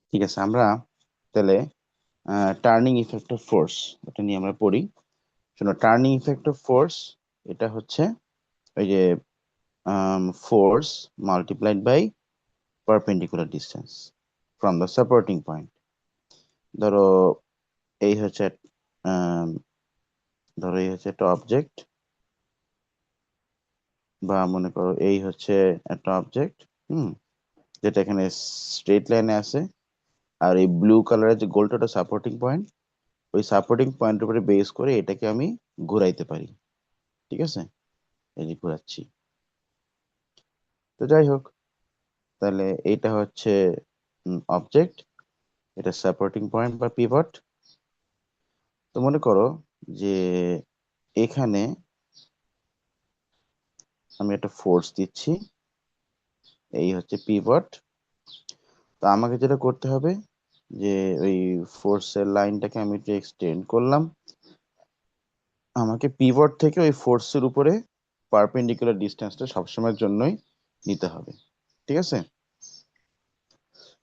ঠিক আছে, আমরা তাহলে টার্নিং ইফেক্ট অফ ফোর্স এটা নিয়ে আমরা পড়ি। শোনো, টার্নিং ইফেক্ট অফ ফোর্স এটা হচ্ছে ওই যে force multiplied by perpendicular distance from the supporting point. ধরো এই হচ্ছে আম, ধরো এই হচ্ছে একটা অবজেক্ট, বা মনে করো এই হচ্ছে একটা অবজেক্ট, হুম, যেটা এখানে স্ট্রেট লাইনে আছে। আর এই ব্লু কালারের যে গোলটা, ওটা সাপোর্টিং পয়েন্ট। ওই সাপোর্টিং পয়েন্টের উপরে বেস করে এটাকে আমি ঘুরাইতে পারি। ঠিক আছে, এই যে ঘুরাচ্ছি। তো যাই হোক, তাহলে এইটা হচ্ছে অবজেক্ট, এটা সাপোর্টিং পয়েন্ট বা পিভট। তো মনে করো যে এখানে আমি একটা ফোর্স দিচ্ছি, এই হচ্ছে পিভট। তো আমাকে যেটা করতে হবে যে ওই ফোর্সের লাইনটাকে আমি একটু এক্সটেন্ড করলাম। আমাকে পিভট থেকে ওই ফোর্সের উপরে পারপেন্ডিকুলার ডিস্টেন্সটা সবসময়ের জন্যই নিতে হবে। ঠিক আছে,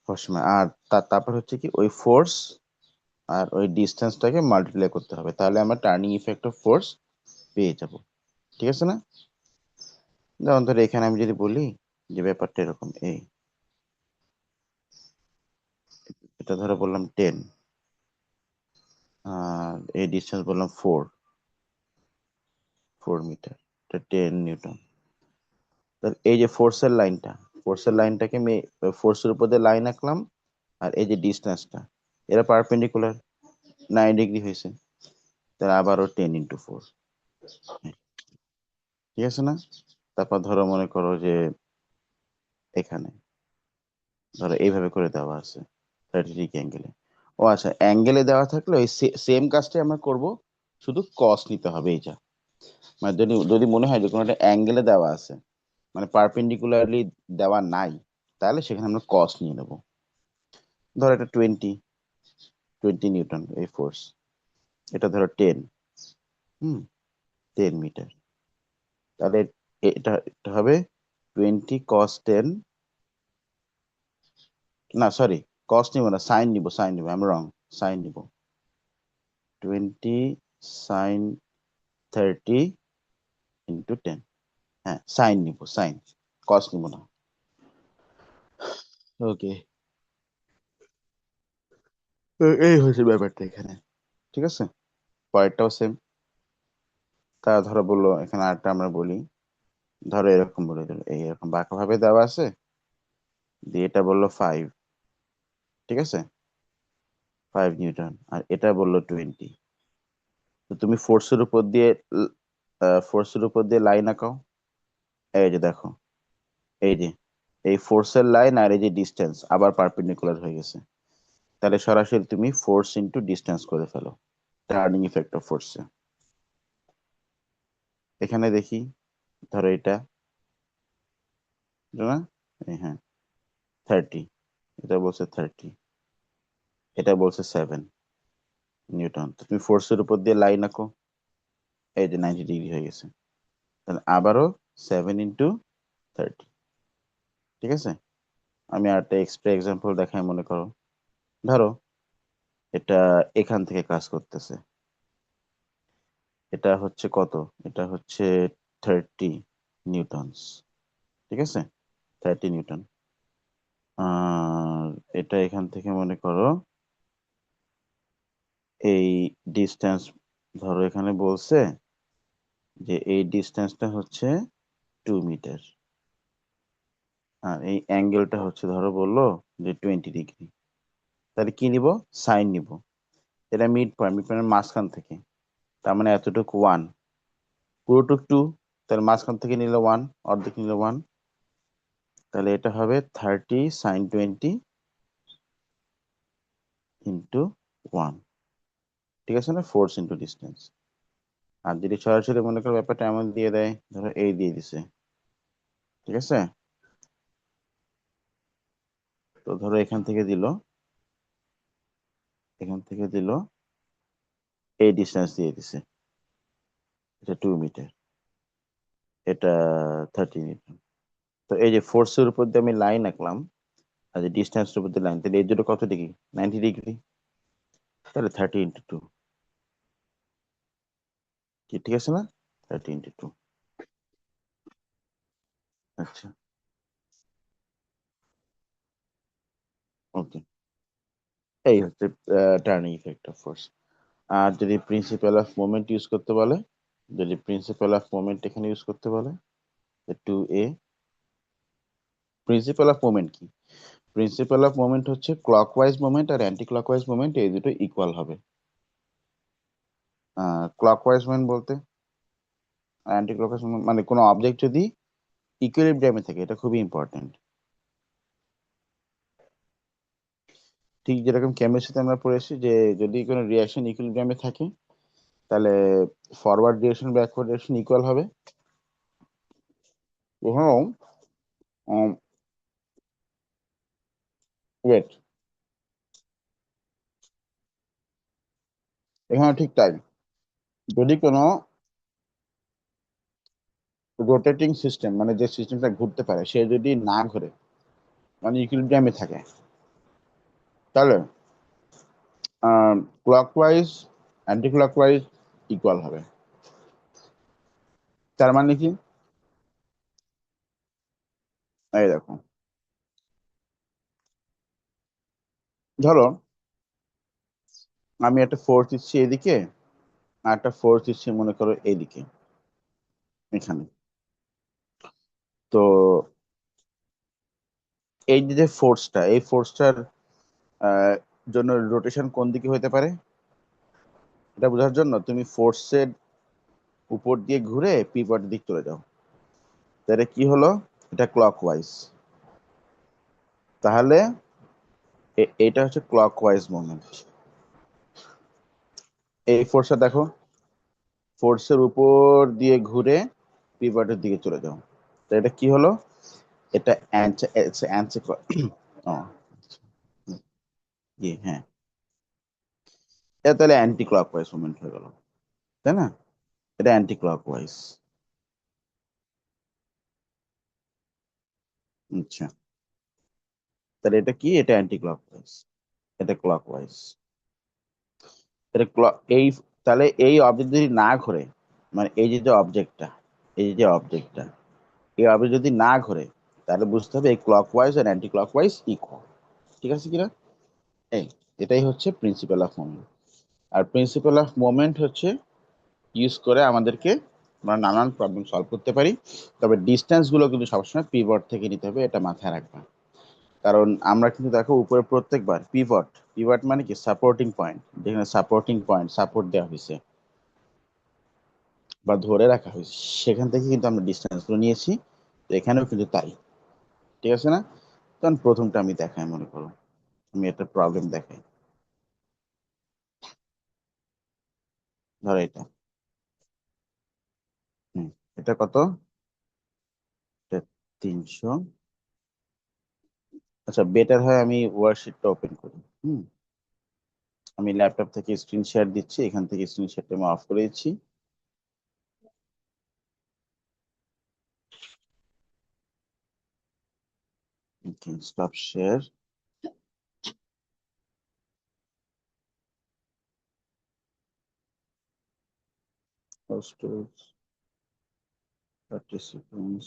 সবসময়। আর তারপর হচ্ছে কি, ওই ফোর্স আর ওই ডিস্টেন্সটাকে মাল্টিপ্লাই করতে হবে, তাহলে আমরা টার্নিং ইফেক্ট অফ ফোর্স পেয়ে যাব। ঠিক আছে না? যেমন ধরো এখানে আমি যদি বলি যে ব্যাপারটা এরকম, এটা ধরো বললাম 10, আর এই ডিস্টেন্স বললাম 4 মিটার, এটা 10 নিউটন। তাহলে এই যে ফোর্সের লাইনটাকে আমি ফোর্সের উপর দিয়ে লাইন আঁকলাম, আর এই যে ডিস্টেন্সটা, এরা পারপেন্ডিকুলার, 9 ডিগ্রি হয়েছে। তাহলে আবারও 10 × 4। ঠিক আছে না? তারপর ধরো মনে করো যে এখানে ধরো এইভাবে করে দেওয়া আছে 30 ডিগ্রি অ্যাঙ্গেলে। ও আচ্ছা, অ্যাঙ্গেলে দেওয়া থাকলে ওই সেম কাজটাই আমরা করব, শুধু কস নিতে হবে এই যা। মানে যদি যদি মনে হয় যে কোনো একটা অ্যাঙ্গেলে দেওয়া আছে, মানে পারপেন্ডিকুলারলি দেওয়া নাই, তাহলে সেখানে আমরা কস নিয়ে নেব। ধরো এটা 20 নিউটন এই ফোর্স, এটা ধরো 10, হুম, 10 মিটার। তাহলে এটা হবে 20 cos 10, না সরি, কস নিব না, সাইন নিব, আমি রং, সাইন নিব। 20 sin 30 × 10, হ্যাঁ সাইন নিব, সাইন, কস নিব না। ওকে, তো এই হচ্ছে ব্যাপারটা এখানে। ঠিক আছে, পরেরটাও সেম। তা ধরো বললো এখানে আরেকটা আমরা বলি, ধরো এরকম বলে দিল, এইরকম বাঁকা ভাবে দেওয়া আছে, দিয়ে এটা বললো 5, ঠিক আছে, 5 নিউটন, আর এটা বললো 20। তো তুমি ফোর্সের উপর দিয়ে লাইন আঁকাও। এই যে দেখো, এই যে এই ফোর্সের লাইন আর এই যে ডিস্টেন্স আবার পারপেন্ডিকুলার হয়ে গেছে। তাহলে সরাসরি তুমি ফোর্স ইনটু ডিস্টেন্স করে ফেলো টার্নিং ইফেক্ট অফ ফোর্সে। এখানে দেখি, ধরো এটা, এটা না, হ্যাঁ 30, এটা বলছে 30, এটা বলছে 7 নিউটন। তো তুমি ফোর্সের উপর দিয়ে লাইন আঁকো, এই যে 90 ডিগ্রি হয়ে গেছে। তাহলে আবারও 7 × 30। ঠিক আছে, আমি আরেকটা এক্সট্রা এক্সাম্পল দেখাই। মনে করো ধরো এটা এখান থেকে কাজ করতেছে, এটা হচ্ছে কত, এটা হচ্ছে 30 নিউটনস। ঠিক আছে, 30 নিউটন। আর এটা এখান থেকে মনে করো এই ডিস্টেন্স, ধরো এখানে বলছে যে এই ডিস্টেন্সটা হচ্ছে 2 মিটার, আর এই অ্যাঙ্গেলটা হচ্ছে ধরো বললো যে 20 ডিগ্রি। তাহলে কি নিব, সাইন নিব। এটা মিড পয়েন্টের মাঝখান থেকে, তার মানে এতটুকু 1, পুরোটুক 2, তাহলে মাঝখান থেকে নিলে 1, অর্ধেক নিলে 1। তাহলে এটা হবে 30 sin 20 × 1। ঠিক আছে না, ফোর্স ইন্টু ডিস্টেন্স। আর যদি সরাসরি মনে করো ব্যাপারটা এমন দিয়ে দেয়, ধরো এই দিয়ে দিছে, ঠিক আছে, তো ধরো এখান থেকে দিল এই ডিস্টেন্স দিয়ে দিছে, এটা 2 মিটার, এটা 30 নিউটন। তো এই যে ফোর্সের উপর দিয়ে আমি লাইন আঁকলাম, আচ্ছা ডিস্টেন্স উপর দিয়ে লাইন, তাহলে এই দুটো কত ডিগ্রি? 90 ডিগ্রি। তাহলে 30 × 2, কি ঠিক আছে না? 30 × 2। আচ্ছা ওকে, এই হচ্ছে টার্নিং ইফেক্ট অফ ফোর্স। আর যদি প্রিন্সিপাল অফ মোমেন্ট ইউজ করতে বলে, যদি প্রিন্সিপাল অফ মোমেন্ট এখানে ইউজ করতে বলে, 2a। প্রিন্সিপাল অফ মোমেন্ট কি? প্রিন্সিপাল অফ মোমেন্ট হচ্ছে ক্লকওয়াইজ মোমেন্ট আর অ্যান্টি ক্লকওয়াইজ মোমেন্ট এই দুটো ইকুয়াল হবে। ক্লকওয়াইজ মোমেন্ট বলতে, অ্যান্টি ক্লকওয়াইজ মানে কোনো অবজেক্ট যদি ইকুইলিব্রিয়ামে থাকে, এটা খুবই ইম্পর্টেন্ট। ঠিক যেরকম কেমিস্ট্রিতে আমরা পড়েছি যে যদি কোনো রিয়াকশন ইকুইলিব্রিয়ামে থাকে, তাহলে forward direction backward direction equal হবে। এখানেও ওয়েট, এখানে ঠিক তাই। যদি কোনো রোটেটিং সিস্টেম, মানে যে সিস্টেমটা ঘুরতে পারে, সে যদি না ঘুরে, মানে ইকুইলিব্রিয়ামে থাকে, তাহলে ক্লকওয়াইজ অ্যান্টি ক্লকওয়াইজ ইকুয়াল হবে। তার মানে কি? এই দেখো, ধরো আমি একটা ফোর্স দিচ্ছি এদিকে, আর একটা ফোর্স দিচ্ছি মনে করো এইদিকে, এখানে। তো এই যে ফোর্সটা, এই ফোর্সটার জন্য রোটেশন কোন দিকে হতে পারে, এটা বোঝার জন্য তুমি ফোর্সের উপর দিয়ে ঘুরে পিভট দিক চলে যাও, তাহলে কি হলো? এটা ক্লকওয়াইজ। তাহলে এটা হচ্ছে ক্লকওয়াইজ মোমেন্ট। এই ফোর্সটা দেখো, ফোর্সের উপর দিয়ে ঘুরে পিভটের দিকে চলে যাও, তো এটা কি হলো? এটা অ্যান্টি হ্যাঁ, এটা তাহলে অ্যান্টি ক্লকওয়াইজ মুভমেন্ট হয়ে গেল, তাই না? এটা অ্যান্টি ক্লকওয়াইজ। আচ্ছা, তাহলে এটা কি? এটা অ্যান্টি ক্লকওয়াইজ, এটা ক্লকওয়াইজ। এটা এই, তাহলে এই অবজেক্ট যদি না ঘোরে, মানে এই যে যে অবজেক্টটা, এই যে অবজেক্টটা, এই অবজেক্ট যদি না ঘোরে, তাহলে বুঝতে হবে এই ক্লকওয়াইজ আর অ্যান্টি ক্লকওয়াইজ ইকুয়াল। ঠিক আছে কিনা? এই, এটাই হচ্ছে প্রিন্সিপাল অফ মোমেন্ট। আর প্রিন্সিপাল অফ মোমেন্ট হচ্ছে ইউজ করে আমাদেরকে আমরা নানান প্রবলেম সলভ করতে পারি। তবে ডিস্টেন্স গুলো কিন্তু সবসময় পিভট থেকে নিতে হবে, এটা মাথায় রাখবা। কারণ আমরা কিন্তু দেখো উপরে প্রত্যেকবার পিভট, পিভট মানে কি? সাপোর্টিং পয়েন্ট, যেখানে সাপোর্টিং পয়েন্ট সাপোর্ট দেওয়া হয়েছে বা ধরে রাখা হয়েছে, সেখান থেকে কিন্তু আমরা ডিস্টেন্স গুলো নিয়েছি। তো এখানেও কিন্তু তাই। ঠিক আছে না? তখন প্রথমটা আমি দেখাই, মনে করো আমি একটা প্রবলেম দেখাই। ধরো এটা, হুম, এটা কত? এটা 300। আচ্ছা, বেটার হয় আমি ওয়ার্কশিটটা ওপেন করি। হুম, আমি ল্যাপটপ থেকে স্ক্রিন শেয়ার দিচ্ছি, এখান থেকে স্ক্রিন শেয়ারটা আমি অফ করে দিচ্ছি। Stop share. 30 seconds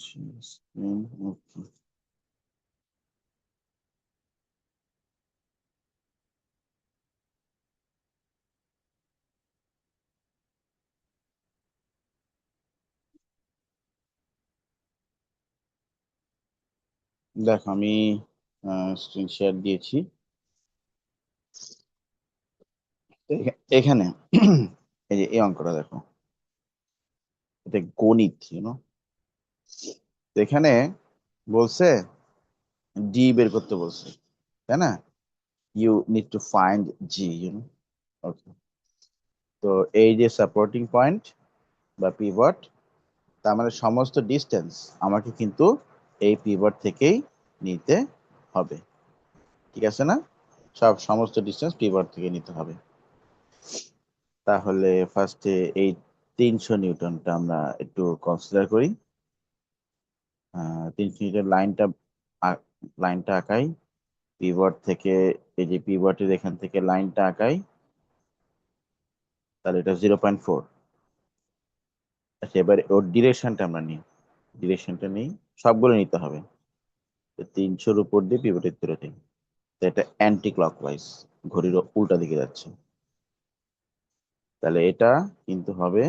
screen, okay. দেখো আমি স্ক্রিন শেয়ার দিয়েছি। এখানে এই যে এই অঙ্কটা দেখো, এটা গণিত, এখানে বলছে ডি বের করতে বলছে, তাই না? ইউ নিড টু ফাইন্ড জি, ওকে। তো এই যে সাপোর্টিং পয়েন্ট বা পিভট, তার মানে সমস্ত ডিস্টেন্স আমাকে কিন্তু এই পিভট থেকেই নিতে হবে। ঠিক আছে না? সমস্ত ডিস্টেন্স পিভট থেকে নিতে হবে। তাহলে ফার্স্টে এই 300 নিউটনটা আমরা একটু কনসিডার করি। 300 নিউটন লাইনটা লাইনটা আঁকাই। পিভট থেকে, এই যে পিভটের এখান থেকে লাইনটা আঁকাই, তাহলে এটা 0.4। আচ্ছা, এবার ওর ডিরেকশনটা আমরা নিই, ডিরেকশনটা নেই, সবগুলো নিতে হবে। 300-র উপর দিয়ে পিভটের তুলে দিই, তো এটা অ্যান্টি ক্লকওয়াইজ, ঘড়ির উল্টা দিকে যাচ্ছে। তাহলে এটা কিন্তু হবে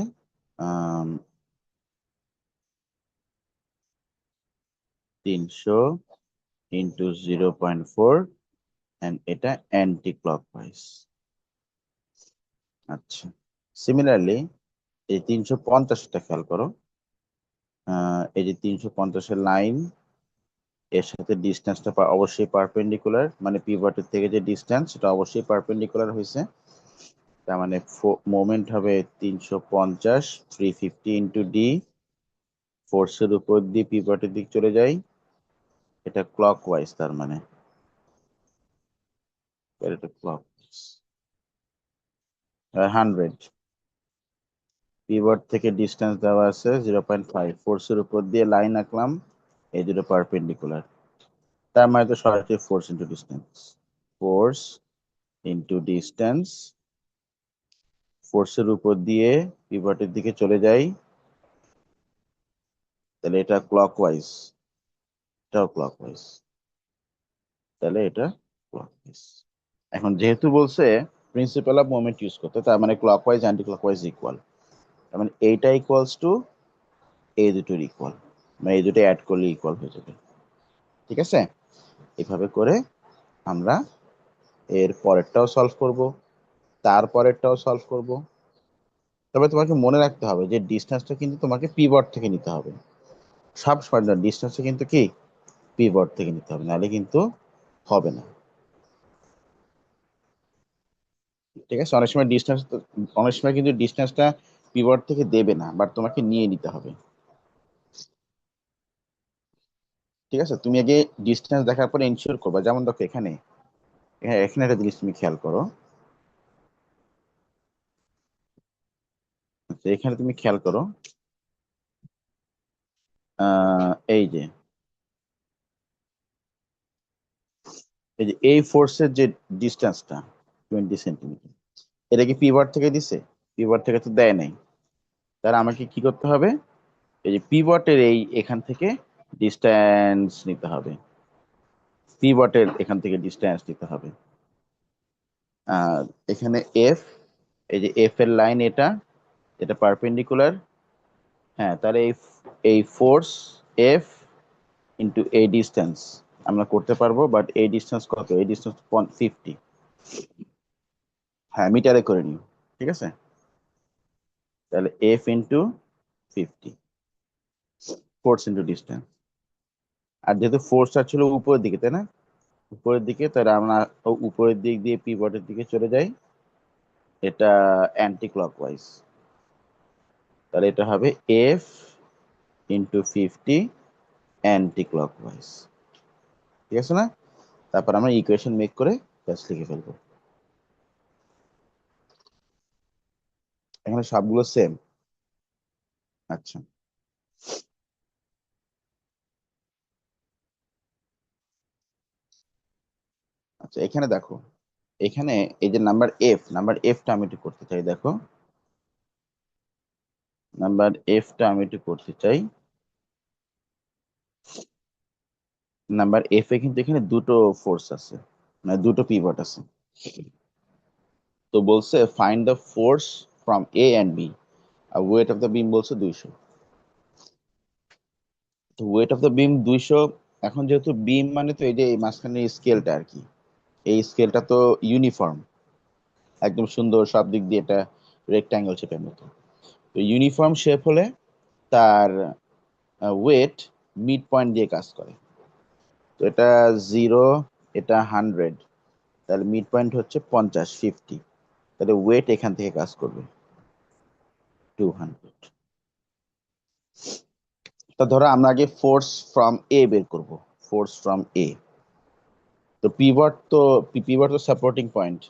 300 ইন্টু 0.4, অ্যান্ড এটা অ্যান্টি ক্লকওয়াইজ। আচ্ছা, সিমিলারলি এই 350টা খেয়াল করো। এই যে 350-এর লাইন, এর সাথে ডিস্টেন্সটা অবশ্যই পারপেন্ডিকুলার, মানে পিভটের থেকে যে ডিস্টেন্স সেটা অবশ্যই পারপেন্ডিকুলার হয়েছে। তার মানে মোমেন্ট হবে 350, 350 ইন্টু ডি, ফোর্সের উপর দিয়ে পিভটের দিক চলে যায়, এটা ক্লকওয়াইজ, তার মানে এটা ক্লকওয়াইজ। 100, পিভট থেকে ডিস্টেন্স দেওয়া আছে 0.5, ফোর্সের উপর দিয়ে লাইন আঁকলাম, এই দুটো পারপেন্ডিকুলার, তার মানে তো সরাসরি force into distance, force into distance, ফোর্সের উপর দিয়ে পিভটের দিকে চলে যাই, তাহলে এটা ক্লকওয়াইজ, এটাও ক্লকওয়াইজ, তাহলে এটা ক্লকওয়াইজ। এখন যেহেতু বলছে প্রিন্সিপাল অফ মোমেন্ট ইউজ করতে, তার মানে ক্লকওয়াইজ অ্যান্টি ক্লকওয়াইজ ইকুয়াল, তার মানে এইটা ইকুয়ালস টু এই দুটোর ইকুয়াল, মানে এই দুটো অ্যাড করলে ইকুয়াল হয়ে যাবে। ঠিক আছে, এভাবে করে আমরা এর পরেরটাও সলভ করব, তারপরেরটাও সলভ করব। তবে তোমাকে মনে রাখতে হবে যে ডিস্টেন্সটা কিন্তু তোমাকে পিভট থেকে নিতে হবে, সব সময় ডিস্টেন্সটা কিন্তু কি পিভট থেকে নিতে হবে, নাহলে কিন্তু হবে না। ঠিক আছে, অনেক সময় কিন্তু ডিস্টেন্সটা পিভট থেকে দেবে না, বাট তোমাকে নিয়ে নিতে হবে। ঠিক আছে, তুমি আগে ডিস্টেন্স দেখার পরে ইনশিওর করবা। যেমন দেখো এখানে, এখানে একটা জিনিস তুমি খেয়াল করো। আচ্ছা, এখানে তুমি খেয়াল করো, এই যে এই ফোর্সের যে ডিস্টেন্সটা 20 সেন্টিমিটার, এটা কি পিভট থেকে দিছে? পিভট থেকে তো দেয় নাই। তাহলে আমাকে কি করতে হবে, এই যে পিভটের এই এখান থেকে ডিস্টেন্স নিতে হবে, পিভটের এখান থেকে ডিস্টেন্স নিতে হবে। আর এখানে এফ, এই যে এফ এর লাইন এটা, এটা পারপেন্ডিকুলার। হ্যাঁ, তাহলে এই এই ফোর্স এফ ইন্টু এই ডিস্টেন্স আমরা করতে পারবো, বাট এই ডিস্টেন্স কত? এই ডিস্টেন্স 50। হ্যাঁ, মিটারে করে নিও। ঠিক আছে, তাহলে F into 50, force into distance. আর যেহেতু ফোর্সটা ছিল উপরের দিকে, তাই না, উপরের দিকে, তাহলে আমরা উপরের দিক দিয়ে পিভটের দিকে চলে যাই, এটা অ্যান্টি ক্লকওয়াইজ, তাহলে এটা হবে এফ ইন্টু 50 অ্যান্টি ক্লকওয়াইজ। ঠিক আছে না? তারপর আমরা ইকুয়েশন মেক করে জাস্ট লিখে ফেলবো। এখানে সবগুলো সেম। আচ্ছা, আচ্ছা, এখানে দেখো, এখানে এই যে নাম্বার এফটা আমি একটু করতে চাই। দেখো, নাম্বার এফটা আমি একটু করতে চাই। নাম্বার এফ এ কিন্তু এখানে দুটো ফোর্স আছে, মানে দুটো পিভট আছে। তো বলছে find the force from A and B, আর ওয়েট অফ দ্য বিম বলছে 200। তো ওয়েট অফ দ্য বিম 200। এখন যেহেতু বিম মানে তো এই যে এই মাঝখানের স্কেলটা আর কি, এই স্কেলটা তো ইউনিফর্ম, একদম সুন্দর, সব দিক দিয়ে এটা রেক্ট্যাঙ্গেল শেপের মতো। তো ইউনিফর্ম শেপ হলে তার ওয়েট মিড পয়েন্ট দিয়ে কাজ করে। তো এটা 0, এটা 100, তাহলে মিড পয়েন্ট হচ্ছে 50, তাহলে ওয়েট এখান থেকে কাজ করবে 200। তো ধরো আমরা আগে ফোর্স ফ্রম এ বের করব, ফোর্স ফ্রম এ। তো পিভট তো সাপোর্টিং পয়েন্ট।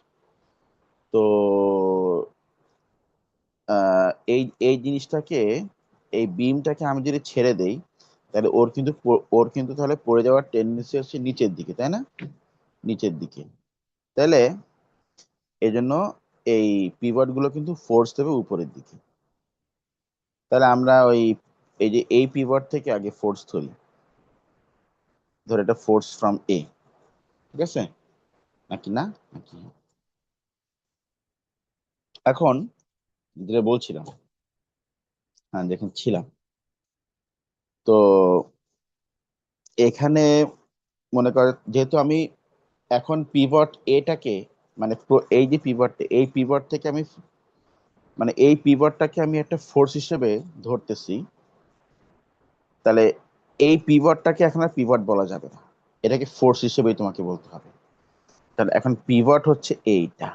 তো এই এই জিনিসটাকে, এই বিমটাকে আমি যদি ছেড়ে দেই, তাহলে ওর কিন্তু তাহলে পড়ে যাওয়ার টেন্ডেন্সি হচ্ছে নিচের দিকে, তাই না? নিচের দিকে। তাহলে এই জন্য এই পিভট গুলো কিন্তু ফোর্স দেবে উপরের দিকে। তাহলে আমরা এই যে এই পিভট থেকে আগে ফোর্স ধরি, ধর এটা ফোর্স ফ্রম এ, ঠিক আছে নাকি না, নাকি? এখন যেটা বলছিলাম, হ্যাঁ দেখুন ছিলাম, তো এখানে মনে কর যেহেতু আমি এখন পিভট এটাকে, মানে এই যে পিভট, এই পিভট থেকে আমি, মানে এই পিভটটাকে আমি একটা ফোর্স হিসেবে ধরতেছি, তাহলে এই পিভটটাকে এখন আর পিভট বলা যাবে না, এটাকে ফোর্স হিসেবেই তোমাকে বলতে হবে। তাহলে এখন পিভট হচ্ছে এইটা,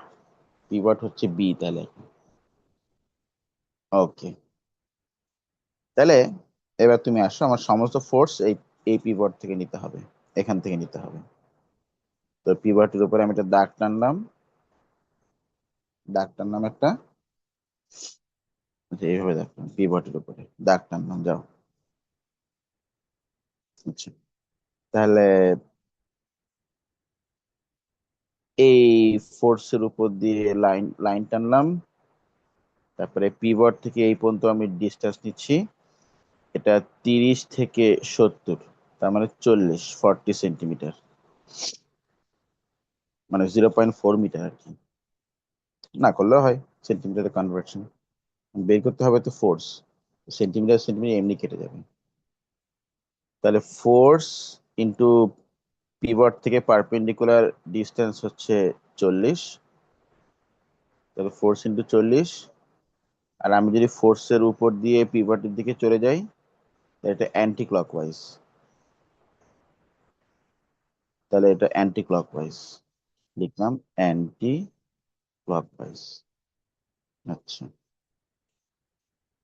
পিভট হচ্ছে বি, তাহলে ওকে। তাহলে এবার তুমি আসো, আমার সমস্ত ফোর্স এই এই পিভট থেকে নিতে হবে, এখান থেকে নিতে হবে। তো পিভটের উপরে আমি একটা দাগ টানলাম, দাগ টানলাম একটা, আচ্ছা এইভাবে দাগ টানলাম, পিভটের উপরে দাগ টানলাম, যাও। আচ্ছা, তাহলে এই ফোর্সের উপর দিয়ে লাইন লাইন টানলাম, তারপরে পিভট থেকে এই পর্যন্ত আমি ডিস্টেন্স নিচ্ছি, এটা 30 থেকে 70, তার মানে 40 সেন্টিমিটার, মানে 0.4 মিটার আর কি, না করলেও হয়, সেন্টিমিটারে কনভার্সন বের করতে হবে তো ফোর্স, সেন্টিমিটার সেন্টিমিটার এমনি কেটে যাবে। তাহলে ফোর্স ইন্টু পিভট থেকে পারপেন্ডিকুলার ডিস্টেন্স হচ্ছে 40, তাহলে ফোর্স ইন্টু 40। আর আমি যদি ফোর্সের উপর দিয়ে পিভটের দিকে চলে যাই, তাহলে এটা অ্যান্টি ক্লকওয়াইজ, তাহলে এটা অ্যান্টি ক্লকওয়াইজ, লিখলাম অ্যান্টি ক্লকওয়াইজ। আচ্ছা,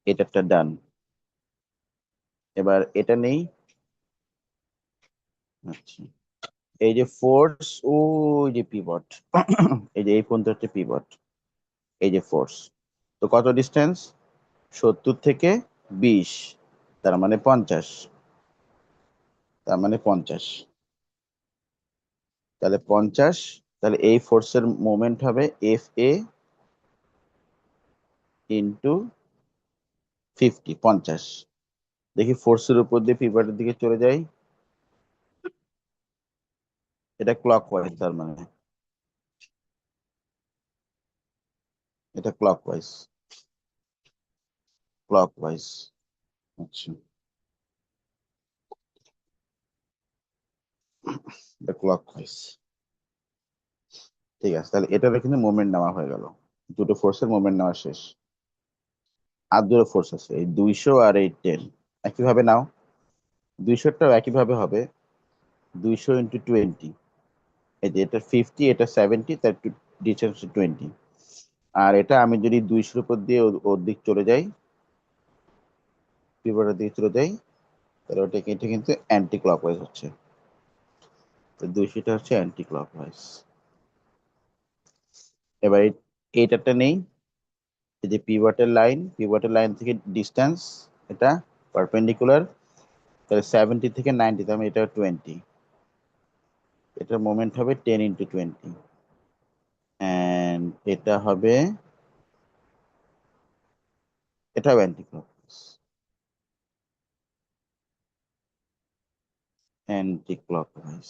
এটা একটা ডান। এবার এটা নেই, আচ্ছা এই যে ফোর্স, ওই যে পিভট, এই যে এই পর্যন্ত হচ্ছে পিভট, এই যে ফোর্স, তো কত ডিস্টেন্স, 70 থেকে 20, তার মানে 50, তার মানে 50, তাহলে 50, তাহলে এই ফোর্সের মোমেন্ট হবে Fa ইন্টু 50, 50। দেখি ফোর্সের উপর দিয়ে পিভটের দিকে চলে যাই, এটা ক্লকওয়াইজ, তার মানে এটা ক্লকওয়াইজ, ক্লকওয়াইজ। আচ্ছা, এটা ক্লকওয়াইজ, ঠিক আছে। তাহলে এটারও কিন্তু মোমেন্ট নেওয়া হয়ে গেল, দুটো ফোর্সের মোমেন্ট নেওয়া শেষ। আর দুটো ফোর্স আছে, এই 200 আর এই 10, একইভাবে নাও, 200টাও একইভাবে হবে, 200 × 20, এই যে এটা 50, এটা 70, তার ডিস্টেন্স 20। আর এটা আমি যদি 200-র উপর দিয়ে ওর দিক চলে যাই, পিভটের দিকে চলে যাই, তাহলে ওটা এটা কিন্তু অ্যান্টি ক্লকওয়াইজ হচ্ছে, তো 200টা হচ্ছে অ্যান্টি ক্লকওয়াইজ। এবার এইটারটা নেই, এই যে পিভটের লাইন, পিভটের লাইন থেকে ডিস্টেন্স, এটা পারপেন্ডিকুলার, তাহলে 70 থেকে 90, তার মানে এটা 20, এটার মোমেন্ট হবে 10 × 20, অ্যান্ড এটা হবে, এটাও অ্যান্টি ক্লকওয়াইজ, অ্যান্টি ক্লকওয়াইজ।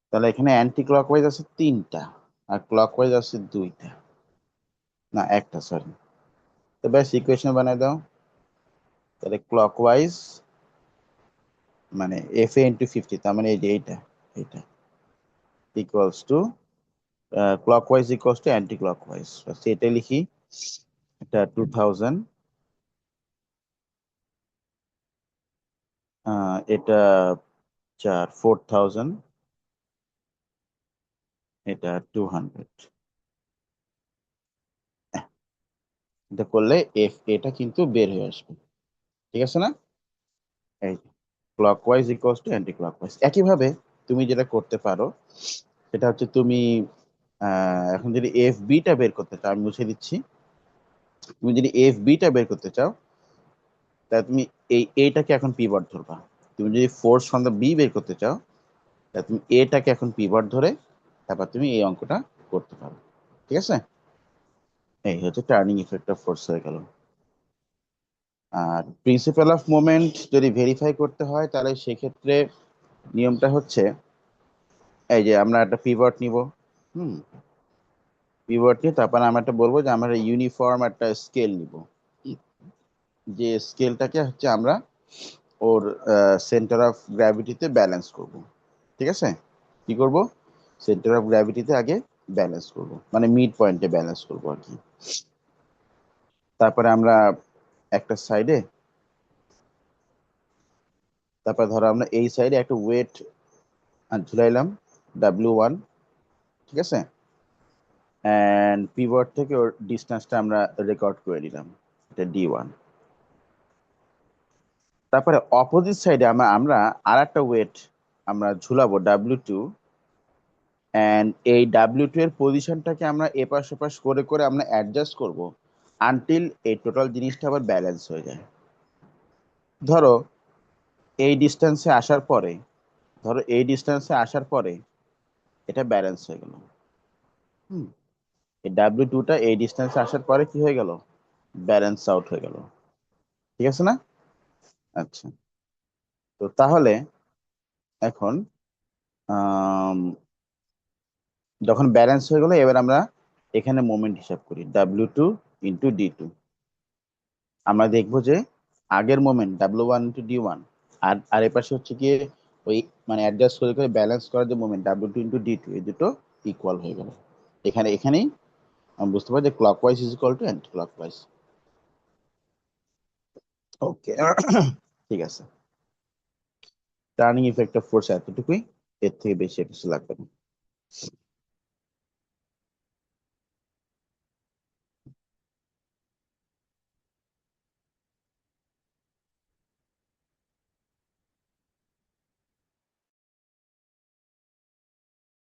তাহলে এখানে অ্যান্টি ক্লকওয়াইজ আছে 3টা, আর ক্লকওয়াইজ আছে 2টা, না একটা, সরি। তো ব্যাস ইকুয়েশন বানাই দাও, তাহলে ক্লকওয়াইজ মানে Fa × 50, তার মানে এই যে এইটা, এইটা equals to, clockwise equals to anti clockwise, এটা লিখি, এটা 2000, এটা 4000, এটা 200, এটা করলে এটা কিন্তু বের হয়ে আসবে, ঠিক আছে না? এই clockwise equals to anti clockwise. একইভাবে তুমি যেটা করতে পারো, সেটা হচ্ছে তুমি এখন যদি FB-টা বের করতে চাও, আমি মুছে দিচ্ছি, তুমি যদি FB-টা বের করতে চাও, তাহলে তুমি এইটাকে এখন পিভট ধরবা। তুমি যদি ফোর্স ফ্রম দ্য বি বের করতে চাও, তুমি এটাকে এখন পিভট ধরে তারপর তুমি এই অঙ্কটা করতে পারো। ঠিক আছে, এই হচ্ছে টার্নিং ইফেক্ট অফ ফোর্স হয়ে গেল। আর প্রিন্সিপাল অফ মোমেন্ট যদি ভেরিফাই করতে হয় তাহলে সেক্ষেত্রে নিয়মটা হচ্ছে এই যে আমরা একটা পিভট নিব। হুম, পিভট নিয়ে তারপর আমরা একটা বলবো যে আমরা ইউনিফর্ম একটা স্কেল নিব, যে স্কেলটাকে হচ্ছে আমরা ওর সেন্টার অফ গ্র্যাভিটিতে ব্যালেন্স করব। ঠিক আছে, কি করব, সেন্টার অফ গ্র্যাভিটিতে আগে ব্যালেন্স করব, মানে মিড পয়েন্টে ব্যালেন্স করব আর কি। তারপরে আমরা একটা সাইডে, তারপর ধরো আমরা এই সাইডে একটা ওয়েট ঝুলাইলাম W1। ঠিক আছে, অ্যান্ড পিভট থেকে ওর ডিস্টেন্সটা আমরা রেকর্ড করে নিলাম, এটা D1। তারপরে অপোজিট সাইডে আমরা আমরা আর একটা ওয়েট আমরা ঝুলাবো W2, অ্যান্ড এই W2 এর পজিশনটাকে আমরা এপাশ ওপাশ করে করে আমরা অ্যাডজাস্ট করব আনটিল এই টোটাল জিনিসটা আবার ব্যালেন্স হয়ে যায়। ধরো এই ডিস্টেন্সে আসার পরে, ধরো এই ডিস্টেন্সে আসার পরে এটা ব্যালেন্স হয়ে গেল। হুম, এই W2টা এই ডিস্টেন্সে আসার পরে কি হয়ে গেল, ব্যালেন্স আউট হয়ে গেল। ঠিক আছে না? আচ্ছা, তো তাহলে এখন আম, যখন ব্যালেন্স হয়ে গেল এবার আমরা এখানে মোমেন্ট হিসাব করি W2 × D2। আমরা দেখবো যে আগের মোমেন্ট W1 × D1 আর আর এ পাশে হচ্ছে গিয়ে ওই মানে অ্যাডজাস্ট করে করে ব্যালেন্স করার যে মোমেন্ট W2 × D2, এই দুটো ইকুয়াল হয়ে গেল। এখানেই আমরা বুঝতে পারি যে clockwise is equal to anti clockwise. Okay, ঠিক আছে, টার্নিং ইফেক্ট অফ ফোর্স এতটুকুই, এর থেকে বেশি কিছু লাগবে না।